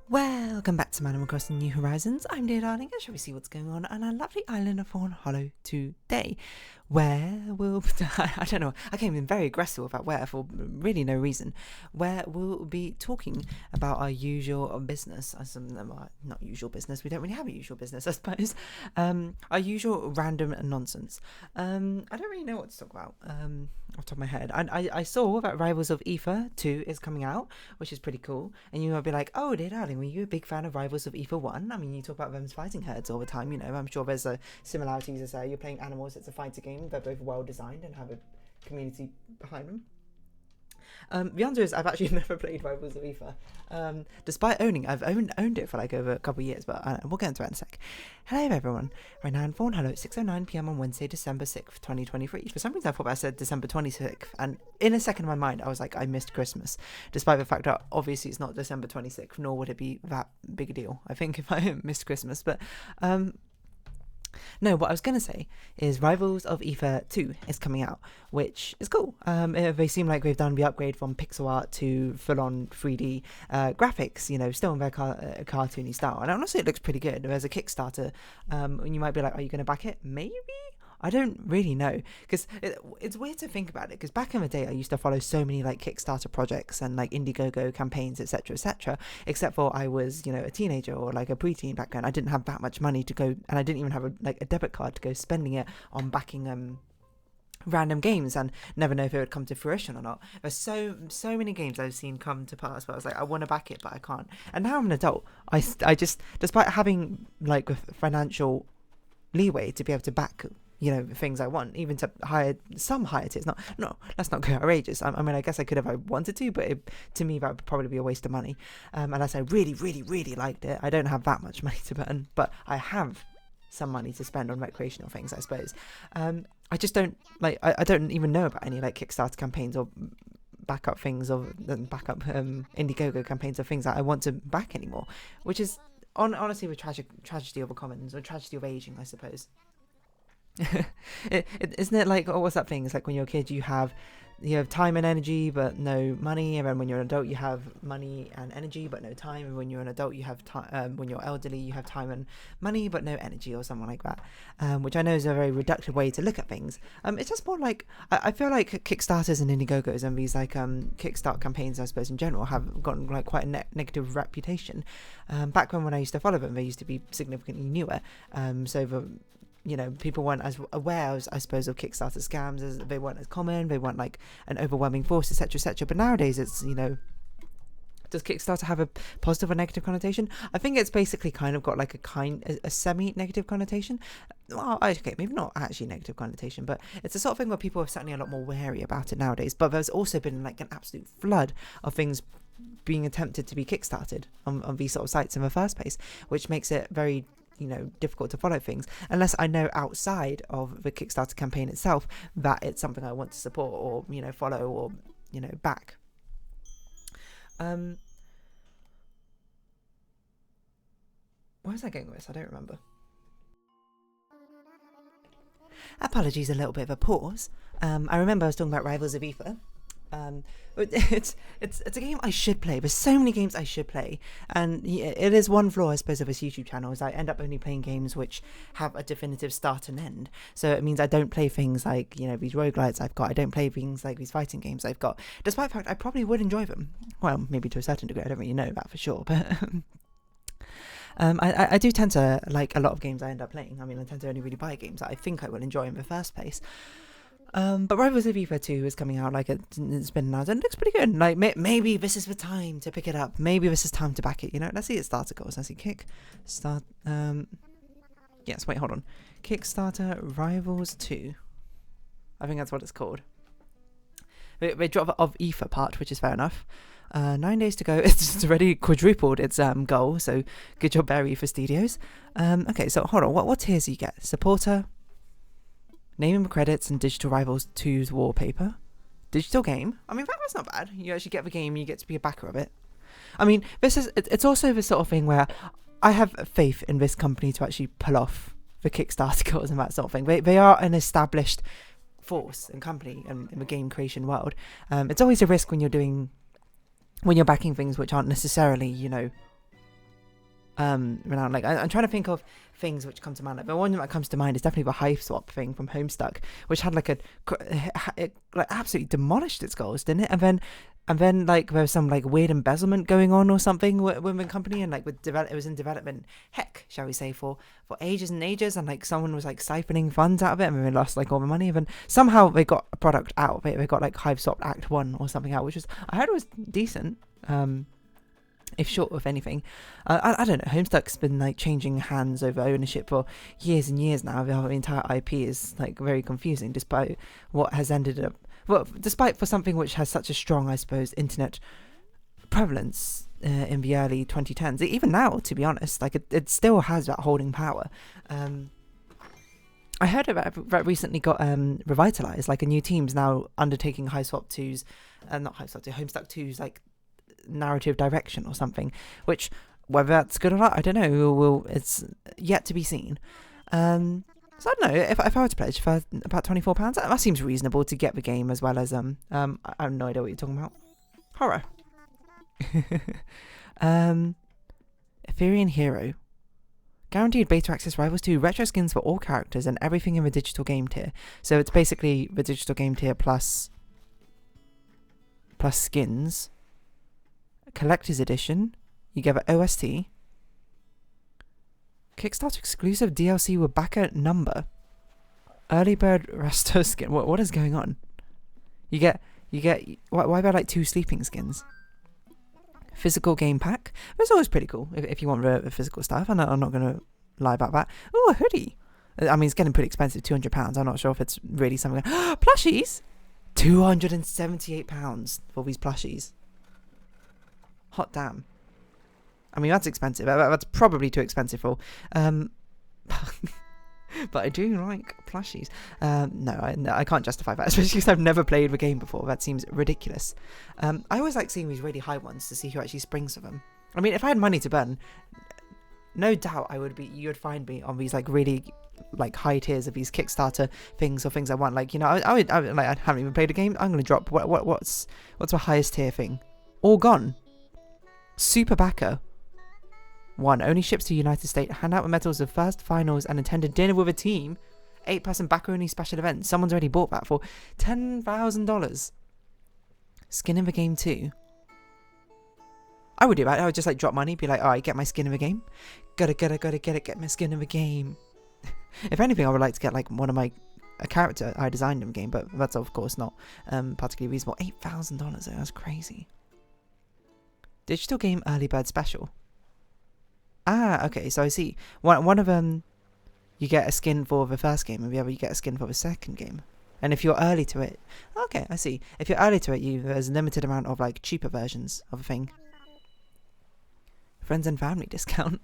Welcome back to Animal Crossing New Horizons. I'm dear darling, and shall we see what's going on on our lovely island of Fawnhollow today, where we'll I don't know, I came in very aggressive about where for really no reason, where we'll be talking about our usual business. Not usual business, we don't really have a usual business, I suppose. Our usual random nonsense. I don't really know what to talk about off the top of my head. I saw that Rivals of Aether 2 is coming out, which is pretty cool, and you might be like, oh dear darling, were you a big fan of Rivals of Aether 1? I mean, you talk about them fighting herds all the time, you know. I'm sure there's similarities as you're playing animals, it's a fighter game, they're both well designed and have a community behind them. The answer is I've actually never played Rivals of Aether, despite I've owned it for like over a couple of years, but we'll get into that in a sec. Hello everyone, right now in Fawnhallow at 6:09 PM on Wednesday, December 6th, 2023. For some reason I thought I said December 26th, and in a second in my mind I was like, I missed Christmas, despite the fact that obviously it's not December 26th, nor would it be that big a deal, I think, if I missed Christmas, but no, what I was going to say is Rivals of Aether 2 is coming out, which is cool. They seem like they've done the upgrade from pixel art to full-on 3D graphics, you know, still in their cartoony style. And honestly, it looks pretty good. There's a Kickstarter, and you might be like, are you going to back it? Maybe? I don't really know, because it's weird to think about it, because back in the day I used to follow so many like Kickstarter projects and like Indiegogo campaigns, etc., except for I was, you know, a teenager or like a preteen back then. I didn't have that much money to go, and I didn't even have a debit card to go spending it on backing random games, and never know if it would come to fruition or not. There's so many games I've seen come to pass where I was like, I want to back it but I can't. And now I'm an adult, I just, despite having like financial leeway to be able to back, you know, things I want, even to hire tiers. No, let's not go outrageous. I mean, I guess I could if I wanted to, but to me that would probably be a waste of money. Unless I really, really, really liked it. I don't have that much money to burn, but I have some money to spend on recreational things, I suppose. I just don't like. I don't even know about any like Kickstarter campaigns or backup things or backup Indiegogo campaigns or things that I want to back anymore, which is honestly the tragedy of the commons, or tragedy of aging, I suppose. Isn't it like, oh, what's that thing? It's like when you're a kid you have time and energy but no money, and then when you're an adult you have money and energy but no time, and when you're an adult you have time, when you're elderly you have time and money but no energy, or something like that, which I know is a very reductive way to look at things. It's just more like I feel like Kickstarters and Indiegogos and these like Kickstart campaigns, I suppose, in general have gotten like quite a negative reputation. Back when I used to follow them, they used to be significantly newer, so the, you know, people weren't as aware, I suppose, of Kickstarter scams, as they weren't as common, they weren't like an overwhelming force, etc. But nowadays it's, you know, does Kickstarter have a positive or negative connotation? I think it's basically kind of got like a semi-negative connotation. Well, okay, maybe not actually negative connotation, but it's the sort of thing where people are certainly a lot more wary about it nowadays. But there's also been like an absolute flood of things being attempted to be kickstarted on these sort of sites in the first place, which makes it very, you know, difficult to follow things unless I know outside of the Kickstarter campaign itself that it's something I want to support or, you know, follow or, you know, back. Where was I going with this? I don't remember. Apologies, a little bit of a pause. I remember I was talking about Rivals of Aether. It's a game I should play. There's so many games I should play, and it is one flaw, I suppose, of this YouTube channel, is I end up only playing games which have a definitive start and end. So it means I don't play things like, you know, these roguelites I've got. I don't play things like these fighting games I've got, despite the fact I probably would enjoy them. Well, maybe to a certain degree. I don't really know that for sure, but I do tend to like a lot of games I end up playing. I mean, I tend to only really buy games that I think I will enjoy in the first place. But Rivals of Aether 2 is coming out, like it's been announced, and it looks pretty good. Like maybe this is the time to pick it up. Maybe this is time to back it. You know, let's see its starter goals. Let's see Kickstart. Yes, wait, hold on. Kickstarter Rivals 2. I think that's what it's called. They drop off Aether part, which is fair enough. 9 days to go. It's already quadrupled its goal. So good job, Barry, for Studios. Okay, so hold on. What tiers do you get? Supporter. Name and credits and Digital Rivals 2's wallpaper. Digital game. I mean, that's not bad. You actually get the game, you get to be a backer of it. I mean, it's also the sort of thing where I have faith in this company to actually pull off the Kickstarter goals and that sort of thing. They are an established force and company in the game creation world. It's always a risk when you're backing things which aren't necessarily, you know, renowned. Like I'm trying to think of things which come to mind. Like the one that comes to mind is definitely the Hive Swap thing from Homestuck, which had like it like absolutely demolished its goals, didn't it? And then like there was some like weird embezzlement going on or something with the company, and like it was in development, heck, shall we say, for ages and ages, and like someone was like siphoning funds out of it, and they lost like all the money. And then somehow they got a product out. They got like Hive Swap Act 1 or something out, which was, I heard it was decent. If short of anything. I don't know, Homestuck's been like changing hands over ownership for years and years now. The entire IP is like very confusing, despite what has ended up, well, despite for something which has such a strong, I suppose, internet prevalence in the early 2010s. Even now, to be honest, like it still has that holding power. I heard about that recently got revitalized. Like a new team's now undertaking Homestuck 2's like narrative direction or something, which whether that's good or not, I don't know. It's yet to be seen. So I don't know, if I were to pledge for about £24, that seems reasonable to get the game, as well as I have no idea what you're talking about. Horror. Ethereum Hero. Guaranteed beta access Rivals 2 retro skins for all characters and everything in the digital game tier. So it's basically the digital game tier plus skins. Collector's edition, you get an OST, Kickstarter exclusive DLC with backer number, early bird resto skin. What is going on? You get why about like 2 sleeping skins? Physical game pack. That's always pretty cool if you want the physical stuff. I'm not gonna lie about that. Oh, a hoodie. I mean, it's getting pretty expensive, £200. I'm not sure if it's really something. Plushies, £278 for these plushies. Hot damn. I mean, that's expensive. That's probably too expensive for. But I do like plushies. No, I can't justify that, especially because I've never played the game before. That seems ridiculous. I always like seeing these really high ones to see who actually springs for them. I mean, if I had money to burn, no doubt you would find me on these like really like high tiers of these Kickstarter things or things I want. Like, you know, I would like, I haven't even played a game. I'm gonna drop what's the highest tier thing? All gone. Super Backer 1 only ships to United States. Hand out the medals of first finals and attended dinner with a team. 8-person backer only special event. Someone's already bought that for $10,000. Skin in the game too. I would do that. I would just like drop money, be like, alright, get my skin in the game. Gotta get it, get my skin in the game. If anything, I would like to get like a character I designed in the game, but that's of course not particularly reasonable. $8,000, that's crazy. Digital game early bird special. Ah, okay, so I see. One of them, you get a skin for the first game, and the other you get a skin for the second game. And if you're early to it, okay, I see. If you're early to it, there's a limited amount of like cheaper versions of a thing. Friends and family discount.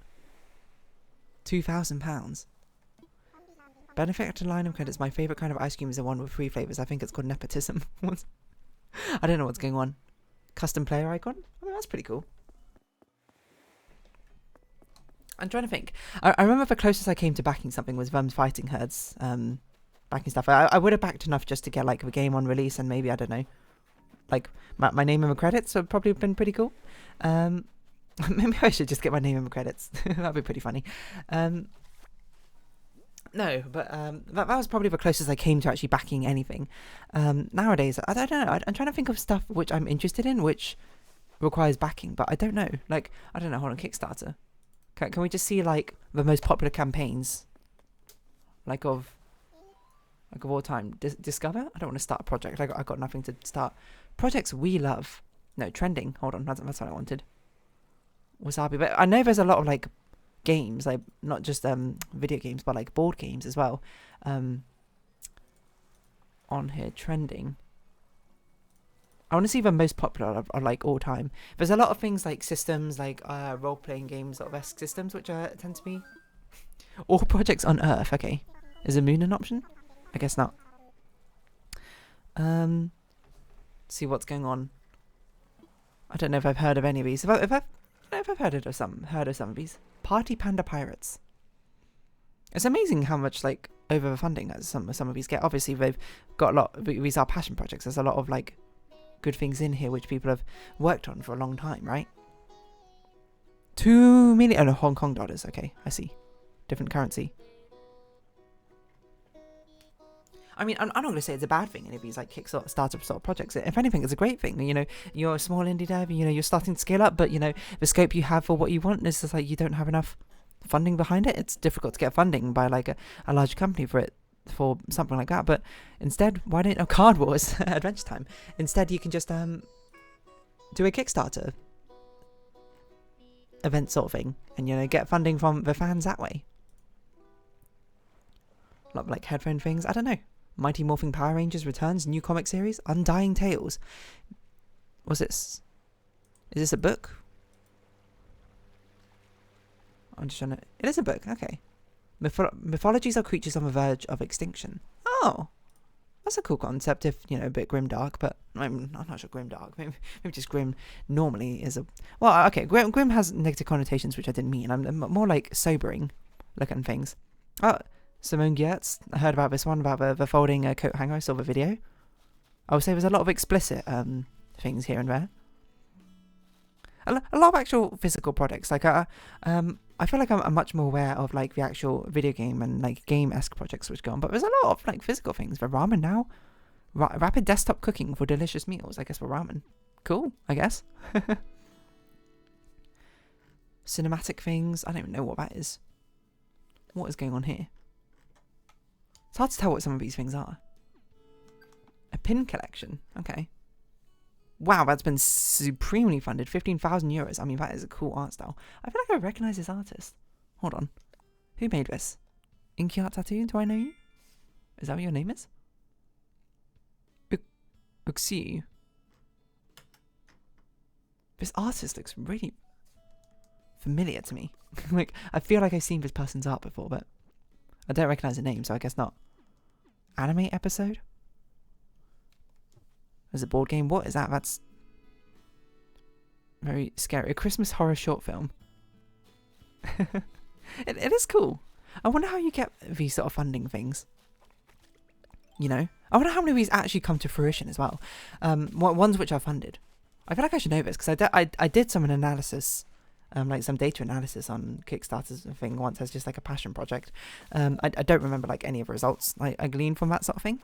£2,000. Benefit line of credits. My favourite kind of ice cream is the one with 3 flavours. I think it's called nepotism. I don't know what's going on. Custom player icon? I mean, that's pretty cool. I'm trying to think. I remember the closest I came to backing something was Worms Fighting Herds. Backing stuff. I would have backed enough just to get like the game on release, and maybe, I don't know, like my name in the credits would probably have been pretty cool. Maybe I should just get my name in the credits. That'd be pretty funny. No, but that was probably the closest I came to actually backing anything. Nowadays, I don't know. I'm trying to think of stuff which I'm interested in, which requires backing, but I don't know. Like, I don't know. Hold on, Kickstarter. Can we just see like the most popular campaigns, like of all time? Discover. I don't want to start a project. I got nothing to start. Projects we love. No, trending. Hold on, that's what I wanted. Wasabi. But I know there's a lot of like games, like not just video games, but like board games as well. On here, trending. I want to see the most popular of like all time. There's a lot of things like systems, like role-playing games, sort of esque systems, which tend to be all projects on Earth. Okay, is the moon an option? I guess not. See what's going on. I don't know if I've heard of any of these. If I've heard of some of these. Party Panda Pirates. It's amazing how much like over the funding that some of these get. Obviously, they've got a lot. These are passion projects. There's a lot of like good things in here which people have worked on for a long time, right? 2 million. Oh no, Hong Kong dollars. Okay, I see. Different currency. I mean, I'm not going to say it's a bad thing, any of these like Kickstarter sort of projects. If anything, it's a great thing. You know, you're a small indie dev, you know, you're starting to scale up, but you know, the scope you have for what you want is just like you don't have enough funding behind it. It's difficult to get funding by like a large company for something like that. But instead, why don't Card Wars Adventure Time? Instead, you can just do a Kickstarter event sort of thing, and you know, get funding from the fans that way. A lot of like headphone things. I don't know. Mighty Morphing Power Rangers returns, new comic series, Undying Tales. Was this? Is this a book? I'm just trying to. It is a book. Okay. Mythologies are creatures on the verge of extinction. Oh, that's a cool concept. If you know, a bit grimdark, but I'm not sure grimdark. Maybe just grim. Normally is a well. Okay, grim has negative connotations, which I didn't mean. I'm more like sobering looking things. Oh. Simone Giertz, I heard about this one, about the folding coat hanger. I saw the video. I would say there's a lot of explicit things here and there. A lot of actual physical products. Like I feel like I'm much more aware of like the actual video game and like game-esque projects which go on. But there's a lot of like physical things. For ramen now. Rapid desktop cooking for delicious meals. I guess for ramen. Cool, I guess. Cinematic things. I don't even know what that is. What is going on here? It's hard to tell what some of these things are. A pin collection. Okay. Wow, that's been supremely funded. 15,000 euros. I mean, that is a cool art style. I feel like I recognise this artist. Hold on. Who made this? Inky Art Tattoo? Do I know you? Is that what your name is? Uxiu. This artist looks really familiar to me. Like, I feel like I've seen this person's art before, but I don't recognise the name, so I guess not. Anime episode? There's a board game. What is that? That's very scary. A Christmas horror short film. It is cool. I wonder how you get these sort of funding things. You know? I wonder how many of these actually come to fruition as well. Ones which are funded. I feel like I should know this, because I did some analysis, like some data analysis on Kickstarter's thing once as just like a passion project. I don't remember like any of the results I gleaned from that sort of thing.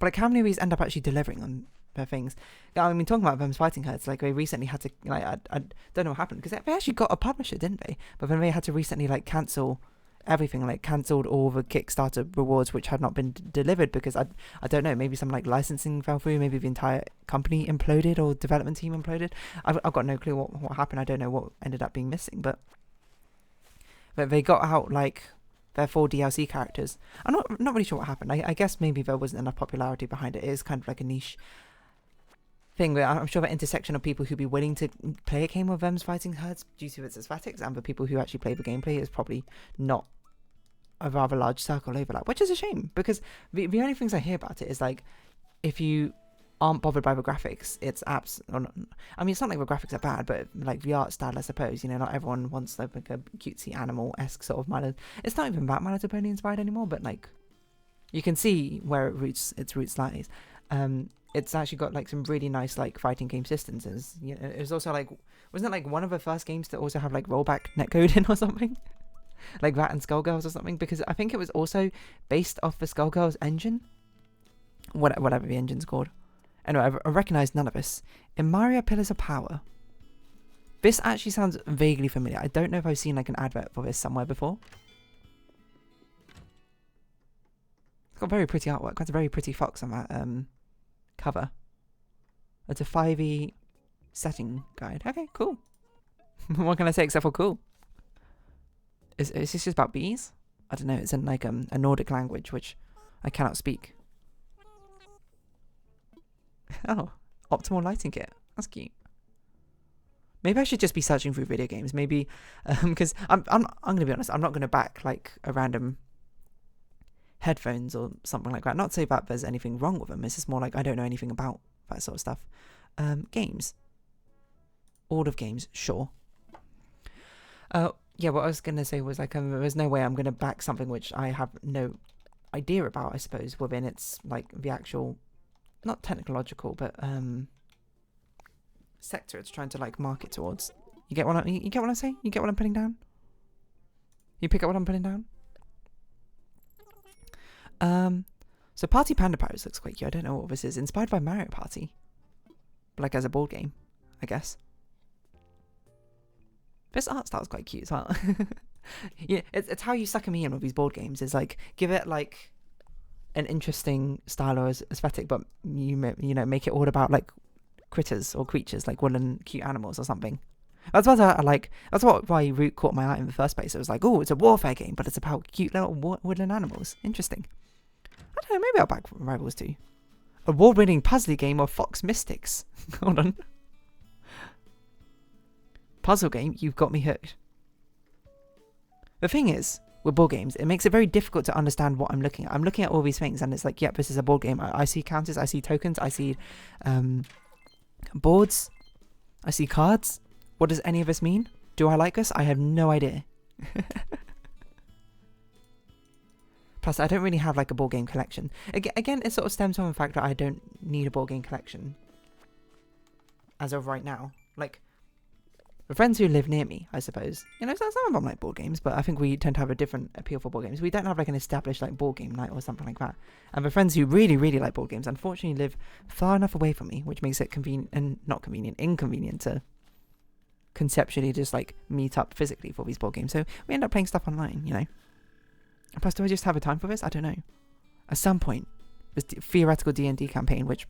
But like how many of these end up actually delivering on their things? I mean, talking about Vem's Fighting Herds, like they recently had to, like, I don't know what happened, because they actually got a publisher, didn't they? But then they had to recently like cancel everything, like cancelled all the Kickstarter rewards which had not been delivered, because I don't know, maybe some like licensing fell through, maybe the entire company imploded or development team imploded. I've got no clue what happened. I don't know what ended up being missing, but they got out like their 4 DLC characters. I'm not really sure what happened. I guess maybe there wasn't enough popularity behind it. It is kind of like a niche thing, but I'm sure the intersection of people who'd be willing to play a game of Vem's Fighting Herds due to its aesthetics and the people who actually play the gameplay is probably not a rather large circle overlap, which is a shame, because the only things I hear about it is like, if you aren't bothered by the graphics, it's apps. Or not, I mean, it's not like the graphics are bad, but like the art style, I suppose. You know, not everyone wants like a cutesy animal-esque sort of It's not even that My Little Pony inspired anymore, but like, you can see where its roots lies. It's actually got like some really nice like fighting game systems. You know, it was also like, wasn't it like one of the first games to also have like rollback netcoding or something? Like that and Skullgirls or something, because I think it was also based off the Skullgirls engine, whatever the engine's called. Anyway, I recognise none of this. In Mario Pillars of Power, this actually sounds vaguely familiar. I don't know if I've seen like an advert for this somewhere before. It's got very pretty artwork. That's a very pretty fox on that cover. It's a 5e setting guide. Okay, cool. What can I say except for cool? Is this just about bees? I don't know. It's in like a Nordic language, which I cannot speak. Oh, optimal lighting kit. That's cute. Maybe I should just be searching through video games. Maybe, because I'm gonna be honest. I'm not gonna back like a random headphones or something like that. Not to say that there's anything wrong with them. It's just more like I don't know anything about that sort of stuff. Games. All of games, sure. Yeah, what I was going to say was like, there's no way I'm going to back something which I have no idea about, I suppose, within its, like, the actual, not technological, but, sector it's trying to, like, market towards. You get what I'm saying? You get what I'm putting down? You pick up what I'm putting down? So Party Panda Pirates looks quite cute. I don't know what this is. Inspired by Mario Party. But like as a board game, I guess. This art style is quite cute as well. Yeah, it's how you sucker me in with these board games. It's like, give it like an interesting style or aesthetic, but you know, make it all about like critters or creatures, like woodland cute animals or something. That's why Root caught my eye in the first place. It was like, oh, it's a warfare game, but it's about cute little woodland animals. Interesting. I don't know, maybe I'll back Rivals 2. Award-winning puzzle game of Fox Mystics. Hold on. Puzzle game, you've got me hooked. The thing is, with board games, it makes it very difficult to understand what I'm looking at. I'm looking at all these things, and it's like, yep, this is a board game. I see counters, I see tokens, I see boards, I see cards. What does any of this mean? Do I like this? I have no idea. Plus, I don't really have like a board game collection. Again, it sort of stems from the fact that I don't need a board game collection as of right now. Like, the friends who live near me, I suppose, you know, some of them like board games, but I think we tend to have a different appeal for board games. We don't have like an established like board game night or something like that. And the friends who really, really like board games, unfortunately, live far enough away from me, which makes it inconvenient to conceptually just like meet up physically for these board games. So we end up playing stuff online, you know. Plus, do I just have a time for this? I don't know. At some point, this theoretical D&D campaign, which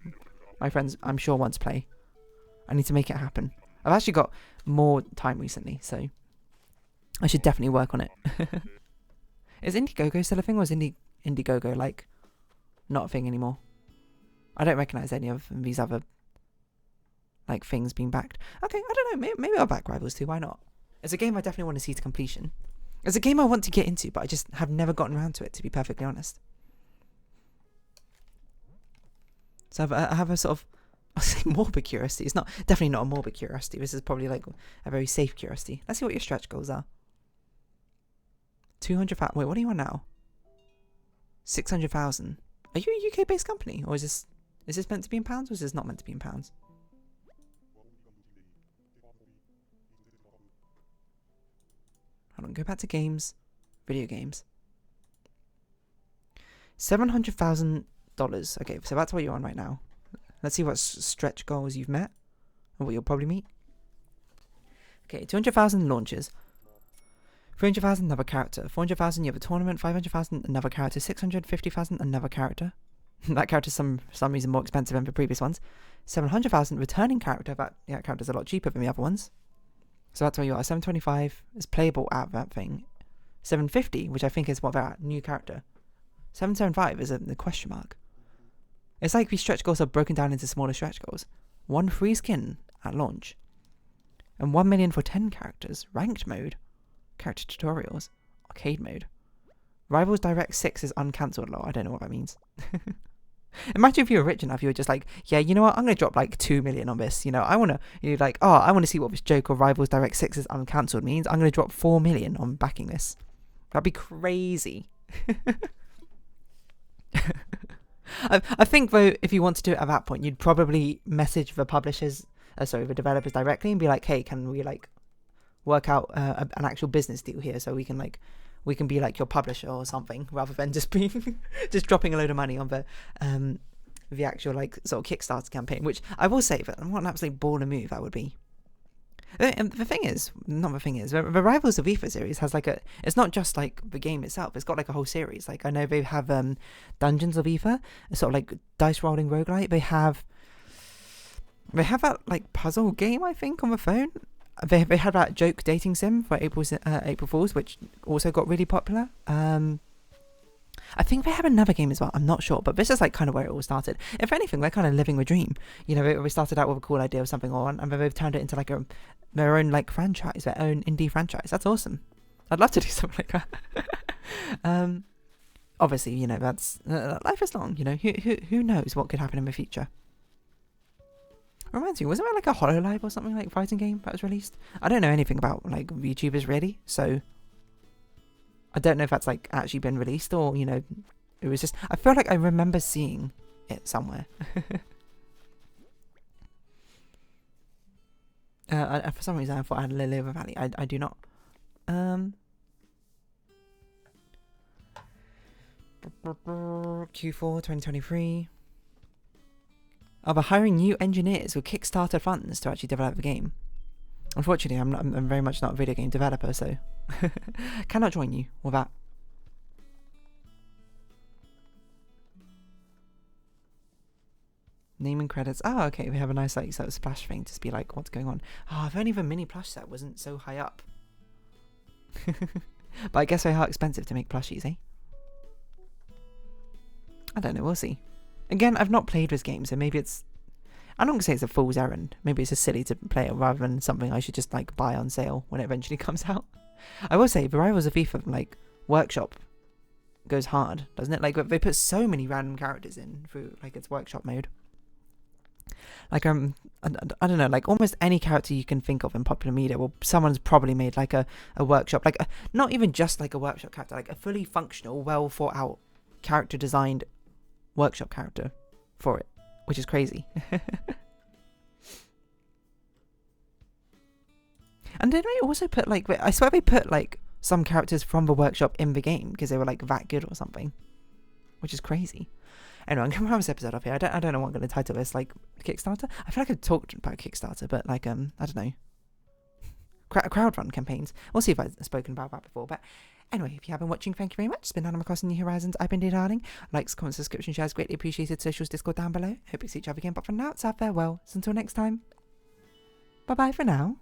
my friends I'm sure want to play, I need to make it happen. I've actually got more time recently, so I should definitely work on it. Is Indiegogo still a thing, or is Indiegogo like not a thing anymore? I don't recognise any of these other like things being backed. Okay, I don't know. Maybe I'll back Rivals 2. Why not? It's a game I definitely want to see to completion. It's a game I want to get into, but I just have never gotten around to it, to be perfectly honest. So I have a sort of, I'll say morbid curiosity. It's definitely not a morbid curiosity. This is probably like a very safe curiosity. Let's see what your stretch goals are. 200,000. Wait, what do you want now? 600,000. Are you a UK-based company, or is this meant to be in pounds, or is this not meant to be in pounds? Hold on, go back to games, video games. $700,000. Okay, so that's what you're on right now. Let's see what stretch goals you've met, and what you'll probably meet. Okay, 200,000 launches. 300,000 another character. 400,000 you have a tournament. 500,000 another character. 650,000 another character. That character's for some reason more expensive than the previous ones. 700,000 returning character. That character's a lot cheaper than the other ones. So that's where you are. 725 is playable at that thing. 750, which I think is what they're at, new character. 775 is the question mark. It's like these stretch goals are broken down into smaller stretch goals. 1 free skin at launch. And 1 million for 10 characters. Ranked mode. Character tutorials. Arcade mode. Rivals Direct 6 is uncancelled law. I don't know what that means. Imagine if you were rich enough, you were just like, yeah, you know what, I'm going to drop like 2 million on this. You know, I want to see what this joke of Rivals Direct 6 is uncancelled means. I'm going to drop 4 million on backing this. That'd be crazy. I think though, if you want to do it at that point, you'd probably message the the developers directly and be like, hey, can we like work out an actual business deal here so we can be like your publisher or something, rather than just being just dropping a load of money on the actual like sort of Kickstarter campaign, which I will say that what an absolute baller move that would be. And the Rivals of Aether series has like it's not just like the game itself, it's got like a whole series. Like I know they have Dungeons of Aether, a sort of like dice rolling roguelite. They have that like puzzle game, I think, on the phone. They had that joke dating sim for April Fools, which also got really popular. I think they have another game as well. I'm not sure, but this is like kind of where it all started. If anything, they're kind of living the dream. You know, they started out with a cool idea of something and then they've turned it into like their own like franchise, their own indie franchise. That's awesome. I'd love to do something like that. Obviously, you know, that's life is long. You know, who knows what could happen in the future. Reminds me, wasn't there like a HoloLive or something like fighting game that was released? I don't know anything about like YouTubers really, so I don't know if that's like actually been released or, you know, it was just, I feel like I remember seeing it somewhere. For some reason, I thought I had Lily of the Valley. I do not. Q4 2023. Are hiring new engineers with Kickstarter funds to actually develop the game. Unfortunately, I'm very much not a video game developer, so cannot join you with that. Naming credits. Oh, okay. We have a nice like sort of splash thing to be like, what's going on? Oh, if only the mini plush set wasn't so high up. But I guess they are expensive to make plushies, eh? I don't know. We'll see. Again, I've not played this game, so maybe it's... I don't say it's a fool's errand. Maybe it's just silly to play it rather than something I should just like buy on sale when it eventually comes out. I will say, the Rivals of Aether like workshop goes hard, doesn't it? Like they put so many random characters in through like its workshop mode. Like I don't know, like almost any character you can think of in popular media, well, someone's probably made like a workshop, like not even just like a workshop character, like a fully functional, well thought out, character designed workshop character for it, which is crazy. And did they also put like, I swear they put like some characters from the workshop in the game because they were like that good or something, which is crazy. Anyway, I'm going to wrap this episode up here. I don't know what I'm going to title this, like Kickstarter. I feel like I've talked about Kickstarter, but like I don't know, crowdfund campaigns. We'll see if I've spoken about that before. But anyway, if you have been watching, thank you very much. It's been Animal Crossing New Horizons. I've been Darling. Likes, comments, subscription, shares, greatly appreciated. Socials, Discord down below. Hope you see each other again. But for now, it's our farewell. So until next time, bye bye for now.